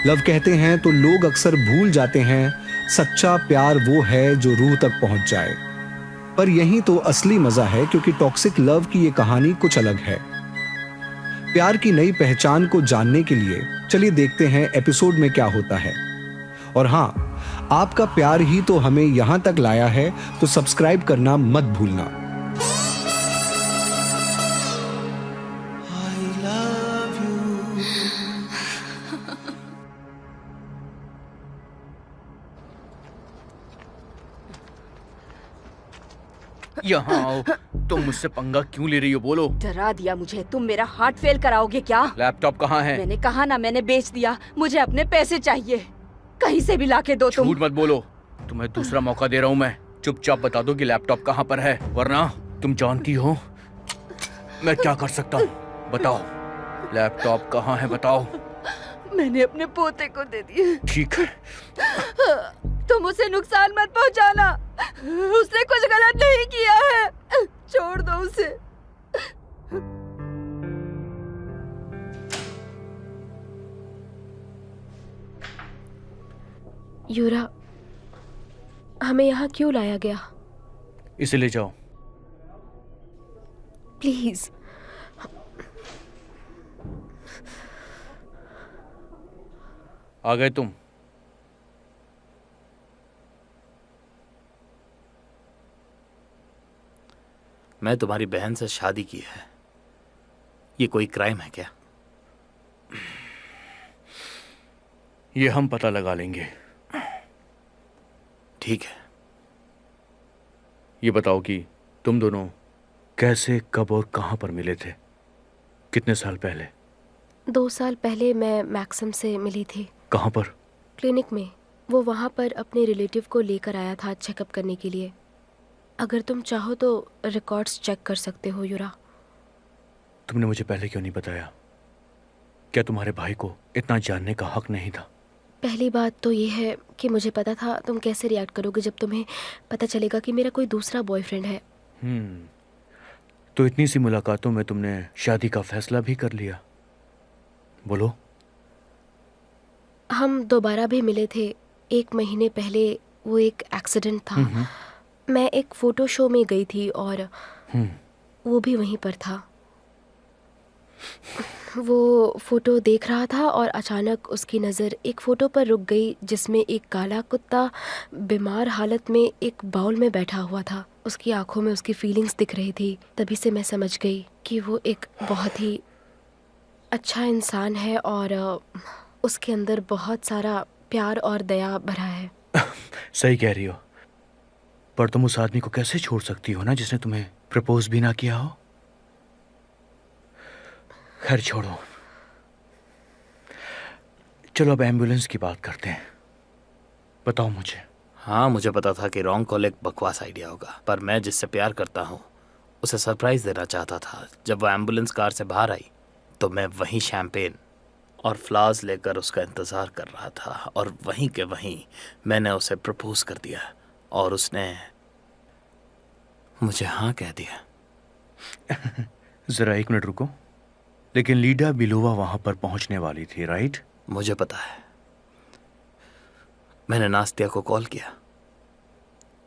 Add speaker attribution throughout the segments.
Speaker 1: Love कहते हैं तो लोग अक्सर भूल जाते हैं सच्चा प्यार वो है जो रूह तक पहुंच जाए। पर यही तो असली मजा है, क्योंकि टॉक्सिक लव की ये कहानी कुछ अलग है। प्यार की नई पहचान को जानने के लिए चलिए देखते हैं एपिसोड में क्या होता है। और हाँ, आपका प्यार ही तो हमें यहां तक लाया है, तो सब्सक्राइब करना मत भूलना।
Speaker 2: यहाँ आओ। तुम मुझसे पंगा क्यों ले रही हो, बोलो।
Speaker 3: डरा दिया मुझे। तुम मेरा हार्ट फेल कराओगे क्या?
Speaker 2: लैपटॉप कहाँ है?
Speaker 3: मैंने कहा ना, मैंने बेच दिया। मुझे अपने पैसे चाहिए, कहीं से भी लाके दो तुम।
Speaker 2: झूठ मत बोलो, तुम्हें दूसरा मौका दे रहा हूँ मैं। चुपचाप बता दो कि लैपटॉप कहाँ पर है, वरना तुम जानती हो मैं क्या कर सकता हूँ। बताओ, लैपटॉप कहाँ है, बताओ।
Speaker 3: मैंने अपने पोते को दे दिया।
Speaker 2: ठीक है।
Speaker 3: तुम उसे नुकसान मत पहुंचाना, उसने कुछ गलत नहीं किया है। छोड़ दो उसे।
Speaker 4: यूरा, हमें यहाँ क्यों लाया गया?
Speaker 2: इसे ले जाओ।
Speaker 4: प्लीज।
Speaker 2: आ गए तुम?
Speaker 5: मैं तुम्हारी बहन से शादी की है, ये कोई क्राइम है क्या?
Speaker 2: ये हम पता लगा लेंगे।
Speaker 5: ठीक है।
Speaker 2: ये बताओ कि तुम दोनों कैसे, कब और कहां पर मिले थे? कितने साल पहले?
Speaker 4: 2 साल पहले मैं मैक्सम से मिली थी।
Speaker 2: कहां पर?
Speaker 4: क्लिनिक में। वो वहाँ पर अपने रिलेटिव को लेकर आया था चेकअप करने के लिए। अगर तुम चाहो तो रिकॉर्ड्स चेक कर सकते हो यूरा।
Speaker 2: तुमने मुझे पहले क्यों नहीं बताया? क्या तुम्हारे भाई को इतना जानने का हक नहीं था?
Speaker 4: पहली बात तो ये है कि मुझे पता था तुम कैसे रिएक्ट करोगे जब तुम्हें पता चलेगा कि मेरा कोई दूसरा बॉयफ्रेंड है।
Speaker 2: तो इतनी सी मुलाकातों में तुमने शादी का फैसला भी कर लिया? बोलो।
Speaker 4: हम दोबारा भी मिले थे 1 महीने पहले। वो एक एक्सीडेंट था। मैं एक फोटो शो में गई थी और वो भी वहीं पर था। वो फोटो देख रहा था और अचानक उसकी नज़र एक फ़ोटो पर रुक गई जिसमें एक काला कुत्ता बीमार हालत में एक बाउल में बैठा हुआ था। उसकी आंखों में उसकी फीलिंग्स दिख रही थी। तभी से मैं समझ गई कि वो एक बहुत ही अच्छा इंसान है और उसके अंदर बहुत सारा प्यार और दया भरा है।
Speaker 2: सही कह रही हो, पर तुम उस आदमी को कैसे छोड़ सकती हो ना, जिसने तुम्हें प्रपोज भी ना किया हो। खैर छोड़ो, चलो अब एम्बुलेंस की बात करते हैं। बताओ मुझे।
Speaker 5: हाँ, मुझे पता था कि रॉन्ग कॉल एक बकवास आइडिया होगा, पर मैं जिससे प्यार करता हूँ उसे सरप्राइज देना चाहता था। जब वो एम्बुलेंस कार से बाहर आई तो मैं वहीं शैम्पेन और फ्लावर्स लेकर उसका इंतज़ार कर रहा था, और वहीं के वहीं मैंने उसे प्रपोज कर दिया और उसने मुझे हाँ कह दिया।
Speaker 2: जरा 1 मिनट रुको। लेकिन लीडा बिलोवा वहां पर पहुंचने वाली थी, राइट?
Speaker 5: मुझे पता है। मैंने नास्तिया को कॉल किया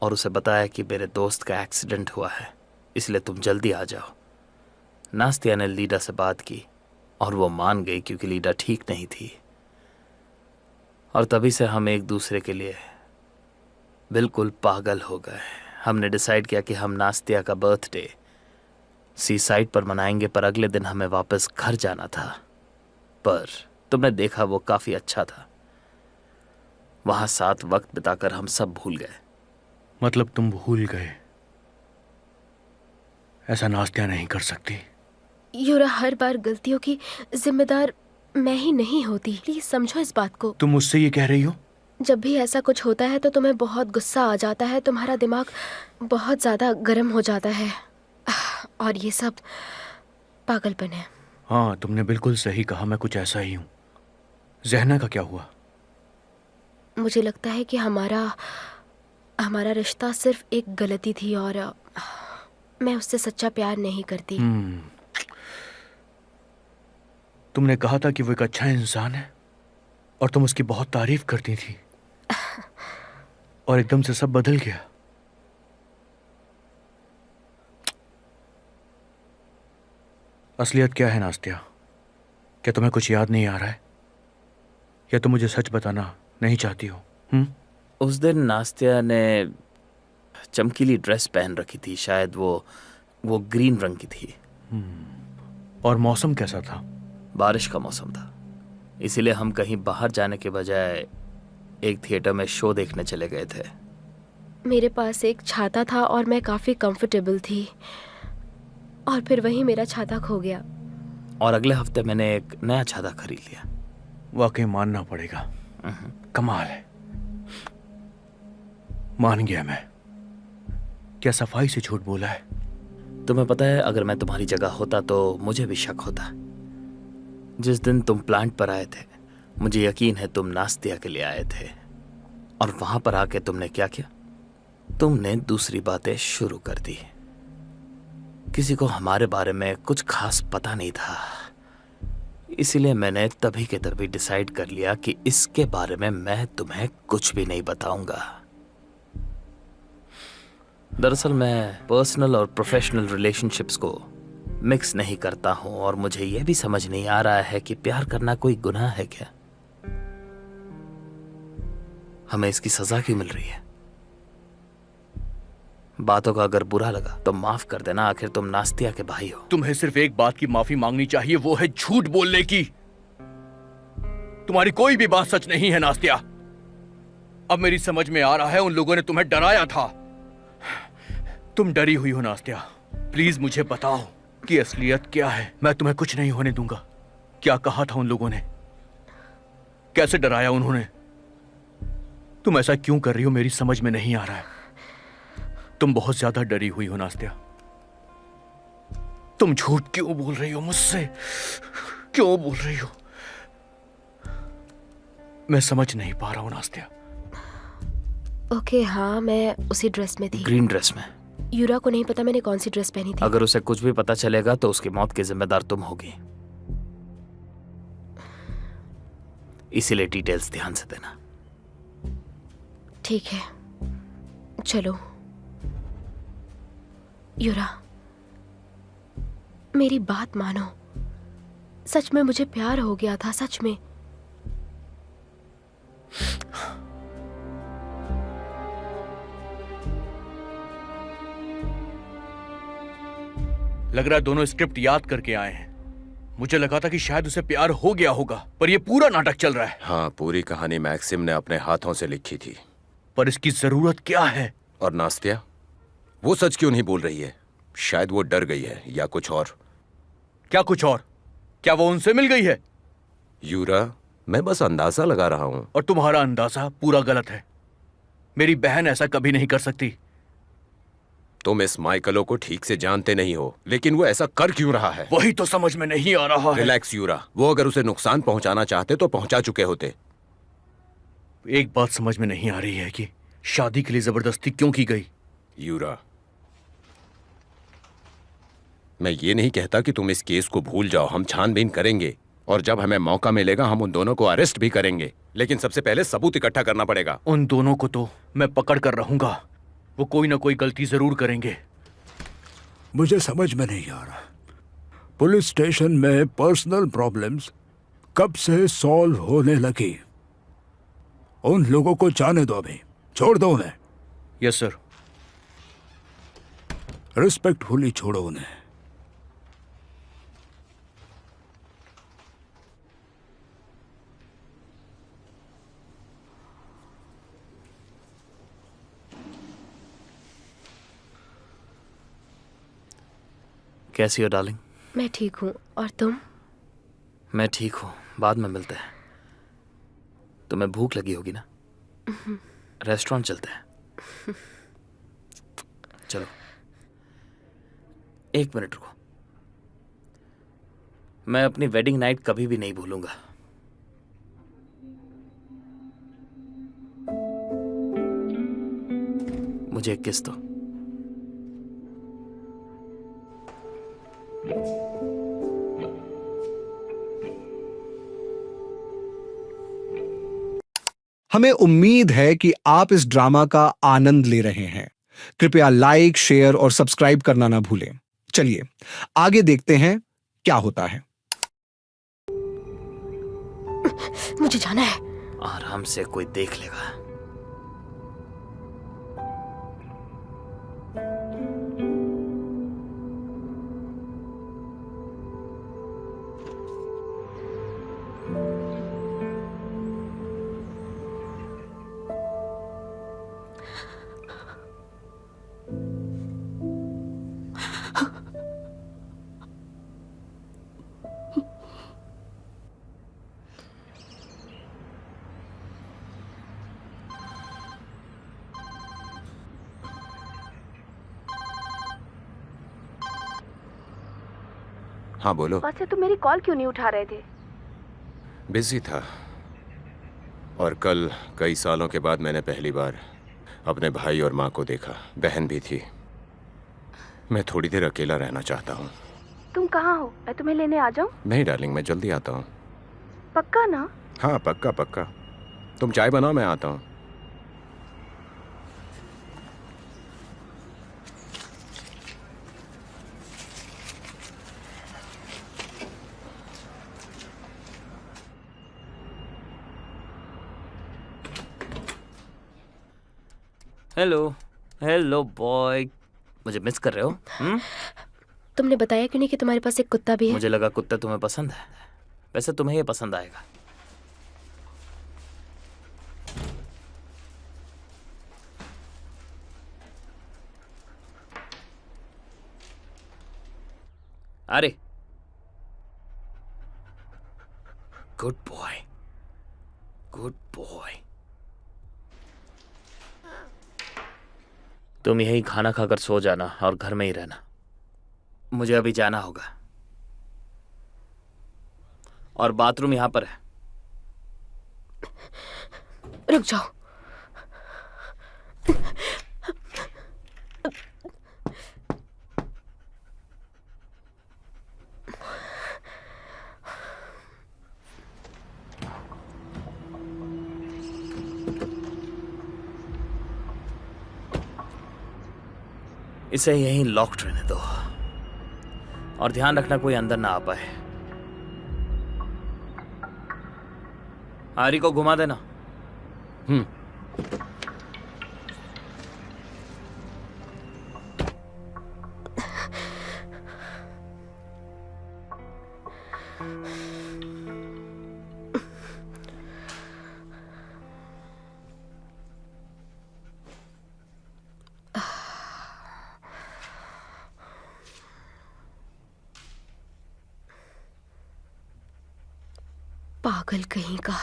Speaker 5: और उसे बताया कि मेरे दोस्त का एक्सीडेंट हुआ है, इसलिए तुम जल्दी आ जाओ। नास्तिया ने लीडा से बात की और वो मान गई क्योंकि लीडा ठीक नहीं थी। और तभी से हम एक दूसरे के लिए बिल्कुल पागल हो गए। हमने डिसाइड किया कि हम नास्तिया का बर्थडे सी साइड पर मनाएंगे, पर अगले दिन हमें वापस घर जाना था। पर तुमने देखा वो काफ़ी अच्छा था। वहाँ साथ वक्त बिताकर हम सब भूल गए।
Speaker 2: मतलब तुम भूल गए? ऐसा नास्तिया नहीं कर सकती।
Speaker 4: यूरा, हर बार गलतियों की जिम्मेदार मैं ही नहीं होती। प्लीज समझो इस बात को।
Speaker 2: तुम मुझसे ये कह रही हो?
Speaker 4: जब भी ऐसा कुछ होता है तो तुम्हें बहुत गुस्सा आ जाता है, तुम्हारा दिमाग बहुत ज़्यादा गर्म हो जाता है, और ये सब पागलपन है।
Speaker 2: हाँ, तुमने बिल्कुल सही कहा, मैं कुछ ऐसा ही हूँ। जहना का क्या हुआ?
Speaker 4: मुझे लगता है कि हमारा रिश्ता सिर्फ एक गलती थी और मैं उससे सच्चा प्यार नहीं करती।
Speaker 2: तुमने कहा था कि वो एक अच्छा इंसान है। और तुम उसकी बहुत तारीफ करती थी और एकदम से सब बदल गया। असलियत क्या है नास्तिया? क्या तुम्हें कुछ याद नहीं आ रहा है या तुम मुझे सच बताना नहीं चाहती हो?
Speaker 5: उस दिन नास्तिया ने चमकीली ड्रेस पहन रखी थी, शायद वो ग्रीन रंग की थी।
Speaker 2: और मौसम कैसा था?
Speaker 5: बारिश का मौसम था, इसीलिए हम कहीं बाहर जाने के बजाय एक थिएटर में शो देखने चले गए थे।
Speaker 4: मेरे पास एक छाता था और मैं काफ़ी कंफर्टेबल थी, और फिर वहीं मेरा छाता खो गया।
Speaker 5: और अगले हफ्ते मैंने एक नया छाता खरीद लिया।
Speaker 2: वाकई मानना पड़ेगा, कमाल है। मान गया मैं। क्या सफाई से झूठ बोला है?
Speaker 5: तुम्हें पता है, अगर मैं तुम्हारी जगह होता तो मुझे भी शक होता। जिस दिन तुम प्लांट पर आए थे, मुझे यकीन है तुम नास्तिया के लिए आए थे, और वहां पर आके तुमने क्या किया? तुमने दूसरी बातें शुरू कर दी। किसी को हमारे बारे में कुछ खास पता नहीं था, इसीलिए मैंने तभी के तभी डिसाइड कर लिया कि इसके बारे में मैं तुम्हें कुछ भी नहीं बताऊंगा। दरअसल मैं पर्सनल और प्रोफेशनल रिलेशनशिप्स को मिक्स नहीं करता हूं, और मुझे यह भी समझ नहीं आ रहा है कि प्यार करना कोई गुनाह है क्या? हमें इसकी सजा क्यों मिल रही है? बातों का अगर बुरा लगा तो माफ कर देना, आखिर तुम नास्तिया के भाई हो।
Speaker 2: तुम्हें सिर्फ एक बात की माफी मांगनी चाहिए, वो है झूठ बोलने की। तुम्हारी कोई भी बात सच नहीं है नास्तिया। अब मेरी समझ में आ रहा है, उन लोगों ने तुम्हें डराया था। तुम डरी हुई हो नास्तिया। प्लीज मुझे बताओ कि असलियत क्या है। मैं तुम्हें कुछ नहीं होने दूंगा। क्या कहा था उन लोगों ने? कैसे डराया उन्होंने? तुम ऐसा क्यों कर रही हो, मेरी समझ में नहीं आ रहा है। तुम बहुत ज्यादा डरी हुई हो नास्तिया। तुम झूठ क्यों बोल रही हो मुझसे? क्यों बोल रही हो? मैं समझ नहीं पा रहा हूं नास्तिया।
Speaker 4: ओके, हाँ, मैं उसी ड्रेस में थी।
Speaker 5: ग्रीन ड्रेस में?
Speaker 4: यूरा को नहीं पता मैंने कौन सी ड्रेस पहनी थी।
Speaker 5: अगर उसे कुछ भी पता चलेगा तो उसकी मौत की जिम्मेदार तुम होगी, इसीलिए डिटेल्स ध्यान से देना।
Speaker 4: ठीक है, चलो। यूरा, मेरी बात मानो। सच में मुझे प्यार हो गया था, सच में।
Speaker 2: लग रहा है दोनों स्क्रिप्ट याद करके आए हैं। मुझे लगा था कि शायद उसे प्यार हो गया होगा, पर यह पूरा नाटक चल रहा है।
Speaker 6: हाँ, पूरी कहानी मैक्सिम ने अपने हाथों से लिखी थी।
Speaker 2: पर इसकी जरूरत क्या है?
Speaker 6: और नास्तिया, वो सच क्यों नहीं बोल रही है? शायद वो डर गई है या कुछ और।
Speaker 2: क्या कुछ और? क्या वो उनसे मिल गई है?
Speaker 6: यूरा, मैं बस अंदाजा लगा रहा हूं।
Speaker 2: और तुम्हारा अंदाजा पूरा गलत है। मेरी बहन ऐसा कभी नहीं कर सकती।
Speaker 6: तुम इस माइकलो को ठीक से जानते नहीं हो, लेकिन वो ऐसा कर क्यों रहा है?
Speaker 2: वही तो समझ में नहीं आ रहा है।
Speaker 6: रिलैक्स यूरा, वो अगर उसे नुकसान पहुंचाना चाहते तो पहुंचा चुके होते।
Speaker 2: एक बात समझ में नहीं आ रही है कि शादी के लिए जबरदस्ती क्यों की गई।
Speaker 6: यूरा, मैं ये नहीं कहता कि तुम इस केस को भूल जाओ। हम छानबीन करेंगे और जब हमें मौका मिलेगा हम उन दोनों को अरेस्ट भी करेंगे, लेकिन सबसे पहले सबूत इकट्ठा करना पड़ेगा।
Speaker 2: उन दोनों को तो मैं पकड़ कर रहूंगा। वो कोई ना कोई गलती जरूर करेंगे।
Speaker 7: मुझे समझ में नहीं आ रहा, पुलिस स्टेशन में पर्सनल प्रॉब्लम्स कब से सॉल्व होने लगी? उन लोगों को जाने दो, अभी छोड़ दो उन्हें।
Speaker 2: Yes sir.
Speaker 7: रिस्पेक्टफुली छोड़ो उन्हें।
Speaker 5: कैसी हो डार्लिंग?
Speaker 4: मैं ठीक हूँ, और तुम?
Speaker 5: मैं ठीक हूँ, बाद में मिलते हैं। तुम्हें भूख लगी होगी ना? रेस्टोरेंट चलते हैं। चलो, एक मिनट रुको। मैं अपनी वेडिंग नाइट कभी भी नहीं भूलूंगा। मुझे एक किस दो।
Speaker 1: हमें उम्मीद है कि आप इस ड्रामा का आनंद ले रहे हैं। कृपया लाइक, शेयर और सब्सक्राइब करना ना भूलें। चलिए आगे देखते हैं क्या होता है।
Speaker 4: मुझे जाना है।
Speaker 5: आराम से, कोई देख लेगा।
Speaker 6: हाँ बोलो।
Speaker 4: वैसे तुम मेरी कॉल क्यों नहीं उठा रहे थे?
Speaker 6: बिजी था, और कल कई सालों के बाद मैंने पहली बार अपने भाई और माँ को देखा। बहन भी थी। मैं थोड़ी देर अकेला रहना चाहता हूँ।
Speaker 4: तुम कहाँ हो? मैं तुम्हें लेने आ जाऊं?
Speaker 6: नहीं डार्लिंग, मैं जल्दी आता हूँ।
Speaker 4: पक्का ना?
Speaker 6: हाँ पक्का पक्का। तुम चाय बनाओ, मैं आता हूँ।
Speaker 5: हेलो हेलो बॉय, मुझे मिस कर रहे हो?
Speaker 4: तुमने बताया क्यों नहीं कि तुम्हारे पास एक कुत्ता भी है?
Speaker 5: मुझे लगा कुत्ता तुम्हें पसंद है। वैसे तुम्हें ये पसंद आएगा। अरे गुड बॉय, गुड बॉय। तुम यही खाना खाकर सो जाना और घर में ही रहना। मुझे अभी जाना होगा, और बाथरूम यहां पर है।
Speaker 4: रुक जाओ।
Speaker 5: इसे यहीं लॉक्ड रहने दो, और ध्यान रखना कोई अंदर ना आ पाए। आरी को घुमा देना।
Speaker 4: पागल कहीं का।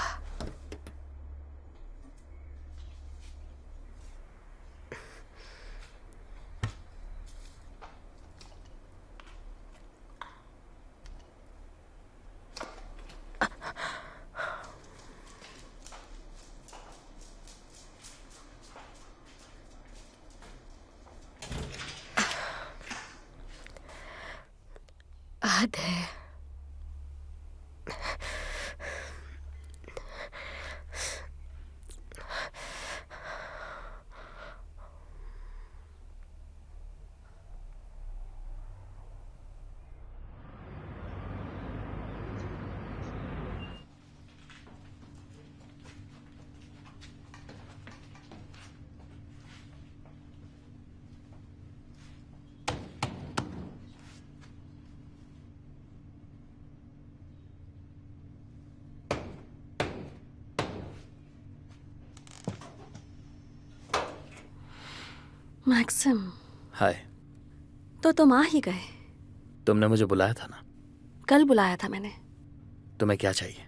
Speaker 4: हद है।
Speaker 8: मैक्सिम,
Speaker 5: हाय।
Speaker 8: तो तुम आ ही गए।
Speaker 5: तुमने मुझे बुलाया था ना?
Speaker 8: कल बुलाया था मैंने।
Speaker 5: तुम्हें क्या चाहिए?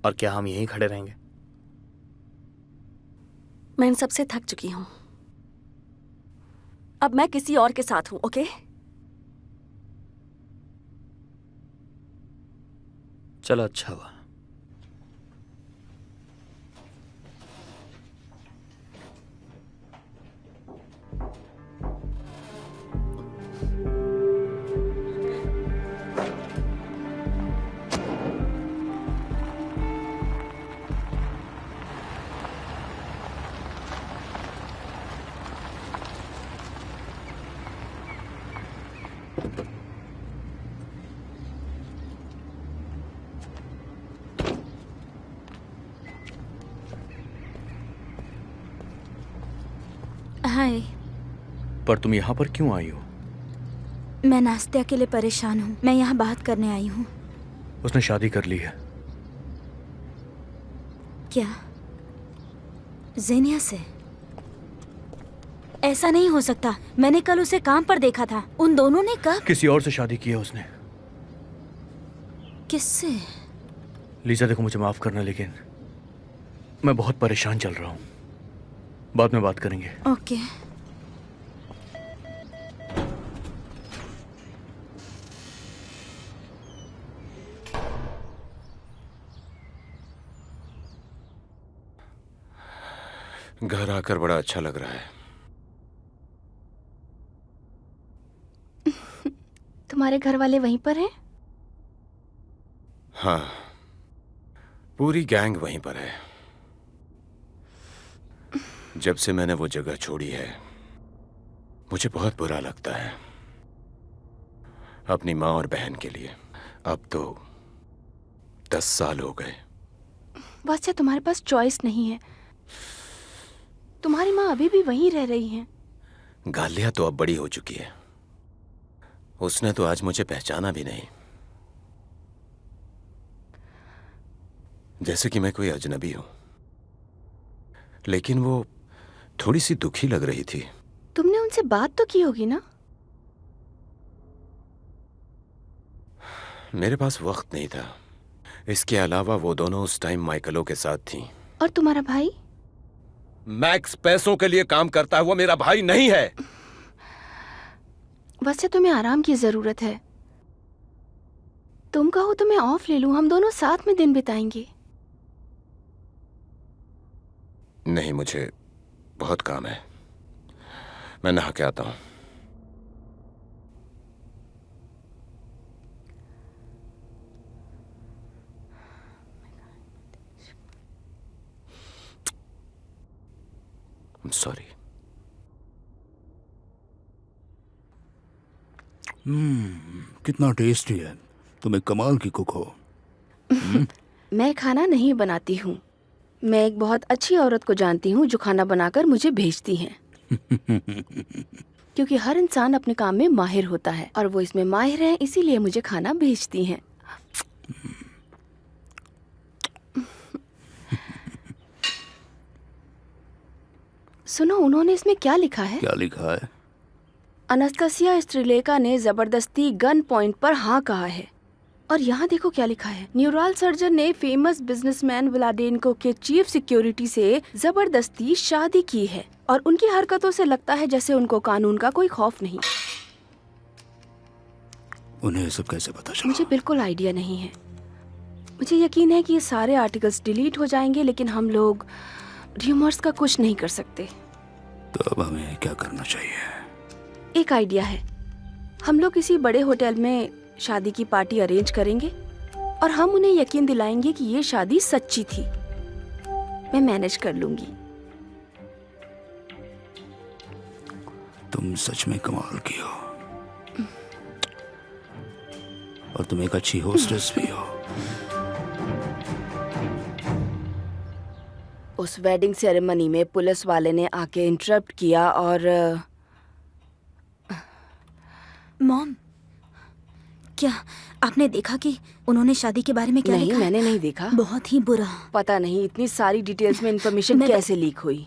Speaker 5: और क्या हम यहीं खड़े रहेंगे?
Speaker 8: मैं इन सबसे थक चुकी हूं। अब मैं किसी और के साथ हूं, ओके?
Speaker 5: चलो, अच्छा हुआ।
Speaker 9: हाय।
Speaker 2: पर तुम यहाँ पर क्यों आई हो?
Speaker 9: मैं नास्तिया के लिए परेशान हूँ। मैं यहाँ बात करने आई हूँ।
Speaker 2: उसने शादी कर ली है।
Speaker 9: क्या जेनिया से? ऐसा नहीं हो सकता। मैंने कल उसे काम पर देखा था। उन दोनों ने कब?
Speaker 2: किसी और से शादी की है उसने।
Speaker 9: किससे?
Speaker 2: लीजा देखो, मुझे माफ करना, लेकिन मैं बहुत परेशान चल रहा हूँ। बाद में बात करेंगे।
Speaker 9: ओके।
Speaker 6: घर आकर बड़ा अच्छा लग रहा है।
Speaker 4: तुम्हारे घर वाले वहीं पर हैं?
Speaker 6: हाँ, पूरी गैंग वहीं पर है। जब से मैंने वो जगह छोड़ी है मुझे बहुत बुरा लगता है, अपनी माँ और बहन के लिए। अब तो 10 साल हो गए।
Speaker 4: वैसे तुम्हारे पास चॉइस नहीं है। तुम्हारी माँ अभी भी वहीं रह रही हैं।
Speaker 6: गालिया तो अब बड़ी हो चुकी है। उसने तो आज मुझे पहचाना भी नहीं, जैसे कि मैं कोई अजनबी हूं। लेकिन वो थोड़ी सी दुखी लग रही थी।
Speaker 4: तुमने उनसे बात तो की होगी ना?
Speaker 6: मेरे पास वक्त नहीं था। इसके अलावा वो दोनों उस टाइम माइकलो के साथ थीं।
Speaker 4: और तुम्हारा भाई?
Speaker 6: मैक्स पैसों के लिए काम करता है, वो मेरा भाई नहीं है।
Speaker 4: वैसे तुम्हें आराम की जरूरत है। तुम कहो तो मैं ऑफ ले लूं, हम दोनों साथ में दिन बिताएंगे।
Speaker 6: नहीं, मुझे बहुत काम है। मैं नहा के आता हूं। I'm sorry.
Speaker 7: कितना टेस्टी है। तुम एक कमाल की कुक हो।
Speaker 4: मैं खाना नहीं बनाती हूँ। मैं एक बहुत अच्छी औरत को जानती हूँ जो खाना बनाकर मुझे भेजती हैं। क्योंकि हर इंसान अपने काम में माहिर होता है और वो इसमें माहिर है, इसीलिए मुझे खाना भेजती हैं। सुनो, उन्होंने इसमें क्या लिखा है?
Speaker 7: क्या लिखा है?
Speaker 4: अनास्तासिया स्त्रीलेका ने जबरदस्ती गन पॉइंट पर हाँ कहा है। और यहाँ देखो क्या लिखा है। न्यूरल सर्जन ने फेमस बिजनेसमैन व्लादेनको के चीफ सिक्योरिटी से जबरदस्ती शादी की है और उनकी हरकतों से लगता है जैसे उनको कानून का कोई खौफ नहीं।
Speaker 7: उन्हें सब कैसे पता चला?
Speaker 4: मुझे बिल्कुल आइडिया नहीं है। मुझे यकीन है कि ये सारे आर्टिकल्स डिलीट हो जाएंगे, लेकिन हम लोग र्यूमर्स का कुछ नहीं कर सकते।
Speaker 7: तो अब हमें क्या करना चाहिए?
Speaker 4: एक आइडिया है। हम लोग किसी बड़े होटल में शादी की पार्टी अरेंज करेंगे और हम उन्हें यकीन दिलाएंगे कि ये शादी सच्ची थी। मैं मैनेज कर लूंगी।
Speaker 7: तुम सच में कमाल की हो और तुम एक अच्छी होस्टेस भी हो।
Speaker 4: उस वेडिंग सेरेमनी में पुलिस वाले ने आके इंटरप्ट किया और
Speaker 9: मॉम, क्या आपने देखा कि उन्होंने शादी के बारे में क्या
Speaker 4: नहीं,
Speaker 9: लिखा है?
Speaker 4: मैंने नहीं देखा।
Speaker 9: बहुत ही बुरा।
Speaker 4: पता नहीं इतनी सारी डिटेल्स में इंफॉर्मेशन कैसे लीक हुई।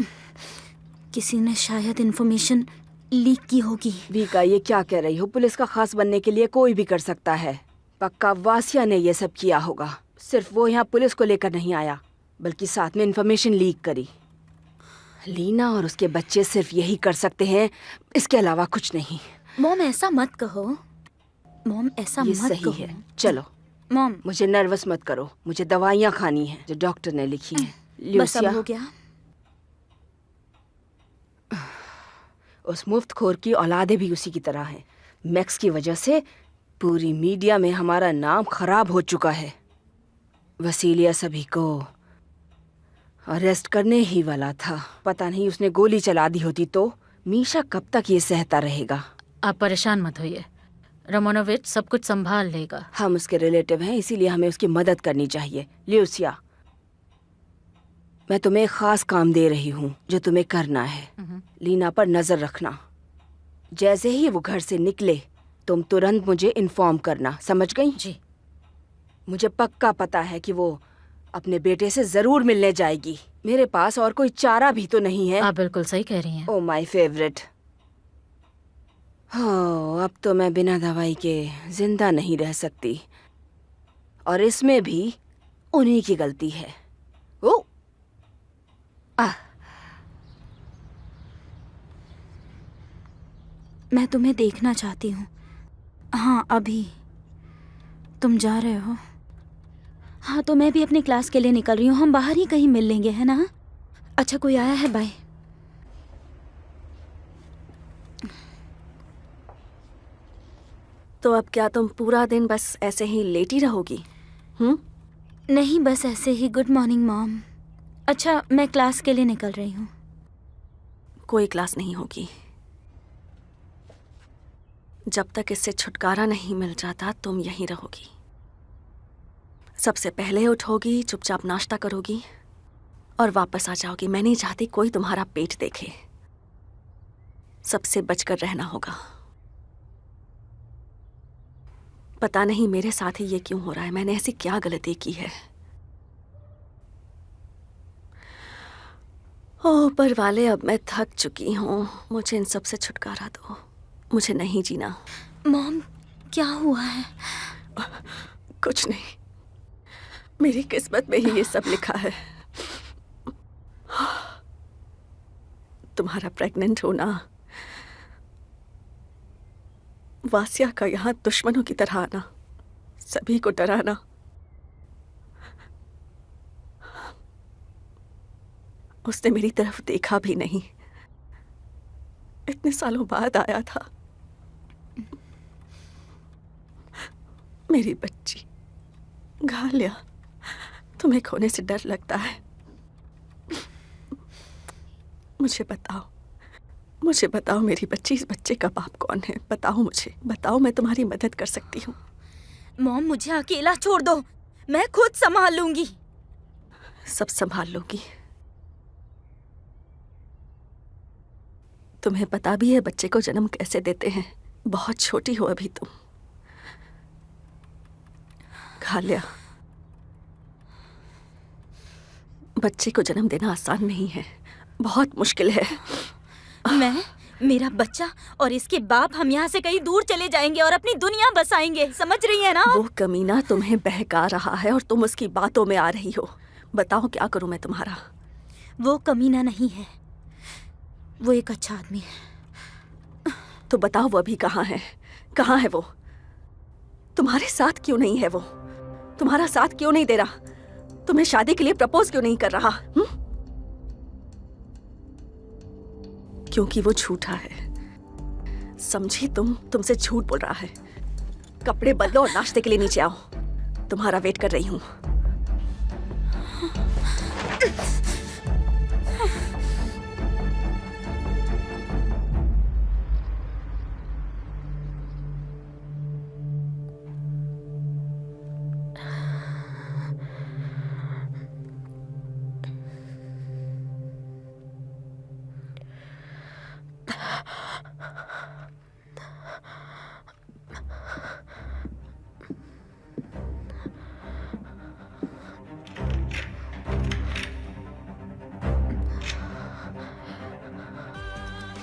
Speaker 9: किसी ने शायद इंफॉर्मेशन लीक की होगी।
Speaker 4: वीका, ये क्या कह रही हो? पुलिस का खास बनने के लिए कोई भी कर सकता है। पक्का वासिया ने ये सब किया होगा। सिर्फ वो यहाँ पुलिस को लेकर नहीं आया, बल्कि साथ में इंफॉर्मेशन लीक करी। लीना और उसके बच्चे सिर्फ यही कर सकते हैं, इसके अलावा कुछ नहीं।
Speaker 9: मॉम, ऐसा मत कहो। मॉम, ऐसा
Speaker 4: ये
Speaker 9: मत
Speaker 4: सही
Speaker 9: कहो।
Speaker 4: है। चलो
Speaker 9: मॉम,
Speaker 4: मुझे नर्वस मत करो। मुझे दवाइयाँ खानी है जो डॉक्टर ने लिखी है।
Speaker 9: बस अब
Speaker 4: ल्यूसिया,
Speaker 9: हो गया।
Speaker 4: उस मुफ्तखोर की औलादें भी उसी की तरह हैं। मैक्स की वजह से पूरी मीडिया में हमारा नाम खराब हो चुका है। वसीलिया सभी को अरेस्ट करने ही वाला था। पता नहीं उसने गोली चला दी होती तो मीशा कब तक ये सहता रहेगा।
Speaker 10: आप परेशान मत होइए, रोमानोविच सब कुछ संभाल लेगा।
Speaker 4: हम उसके रिलेटिव हैं, इसीलिए हमें उसकी मदद करनी चाहिए। ल्यूसिया,
Speaker 11: मैं तुम्हें एक खास काम दे रही हूँ जो तुम्हें करना है। लीना पर नजर रखना। जैसे ही वो घर से निकले तुम तुरंत मुझे इन्फॉर्म करना, समझ गई?
Speaker 10: जी।
Speaker 11: मुझे पक्का पता है कि वो अपने बेटे से जरूर मिलने जाएगी। मेरे पास और कोई चारा भी तो नहीं है।
Speaker 10: आप बिल्कुल सही कह रही हैं।
Speaker 11: Oh my favourite. हो, अब तो मैं बिना दवाई के जिंदा नहीं रह सकती, और इसमें भी उन्हीं की गलती है। ओ
Speaker 9: मैं तुम्हें देखना चाहती हूँ। हाँ, अभी तुम जा रहे हो? हाँ, तो मैं भी अपनी क्लास के लिए निकल रही हूँ। हम बाहर ही कहीं मिल लेंगे, है ना? अच्छा, कोई आया है? बाय।
Speaker 8: तो अब क्या तुम पूरा दिन बस ऐसे ही लेटी रहोगी?
Speaker 9: नहीं, बस ऐसे ही। Good morning mom. अच्छा, मैं क्लास के लिए निकल रही हूँ।
Speaker 8: कोई क्लास नहीं होगी। जब तक इससे छुटकारा नहीं मिल जाता तुम यहीं रहोगी। सबसे पहले उठोगी, चुपचाप नाश्ता करोगी और वापस आ जाओगी। मैं नहीं चाहती कोई तुम्हारा पेट देखे। सबसे बचकर रहना होगा। पता नहीं मेरे साथ ही ये क्यों हो रहा है। मैंने ऐसी क्या गलती की है? ओह ऊपर वाले, अब मैं थक चुकी हूँ। मुझे इन सब से छुटकारा दो। मुझे नहीं जीना।
Speaker 9: मॉम, क्या हुआ है?
Speaker 8: कुछ नहीं, मेरी किस्मत में ही ये सब लिखा है। तुम्हारा प्रेग्नेंट होना, वासिया का यहाँ दुश्मनों की तरह आना, सभी को डराना, उसने मेरी तरफ देखा भी नहीं। इतने सालों बाद आया था। मेरी बच्ची घालिया, तुम्हें खोने से डर लगता है। मुझे बताओ मेरी बच्ची, इस बच्चे का बाप कौन है? बताओ मुझे, बताओ, मैं तुम्हारी मदद कर सकती हूँ।
Speaker 9: मॉम, मुझे अकेला छोड़ दो, मैं खुद संभाल लूंगी।
Speaker 8: सब संभाल लोगी। तुम्हें पता भी है बच्चे को जन्म कैसे देते हैं? बहुत छोटी हो अभी तुम। घालिया, बच्चे को जन्म देना आसान नहीं है, बहुत मुश्किल है।
Speaker 9: मेरा बच्चा और इसके बाप, हम यहाँ से कहीं दूर चले जाएंगे और अपनी दुनिया बसाएंगे, समझ रही है ना?
Speaker 8: वो कमीना तुम्हें बहका रहा है और तुम उसकी बातों में आ रही हो। बताओ क्या करूं मैं तुम्हारा?
Speaker 9: वो कमीना नहीं है, वो एक अच्छा आदमी है।
Speaker 8: तो बताओ वो अभी कहाँ है? कहाँ है वो? तुम्हारे साथ क्यों नहीं है वो? तुम्हारा साथ क्यों नहीं दे रहा? तुम्हें शादी के लिए प्रपोज क्यों नहीं कर रहा? क्योंकि वो झूठा है। समझी तुम? तुमसे झूठ बोल रहा है। कपड़े बदलो और नाश्ते के लिए नीचे आओ, तुम्हारा वेट कर रही हूँ।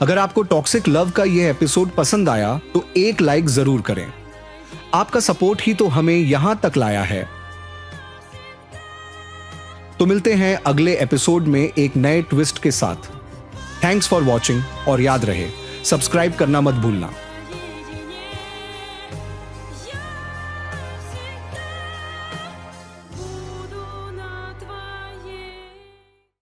Speaker 1: अगर आपको टॉक्सिक लव का यह एपिसोड पसंद आया तो एक लाइक जरूर करें। आपका सपोर्ट ही तो हमें यहां तक लाया है। तो मिलते हैं अगले एपिसोड में एक नए ट्विस्ट के साथ। थैंक्स फॉर वॉचिंग, और याद रहे सब्सक्राइब करना मत भूलना।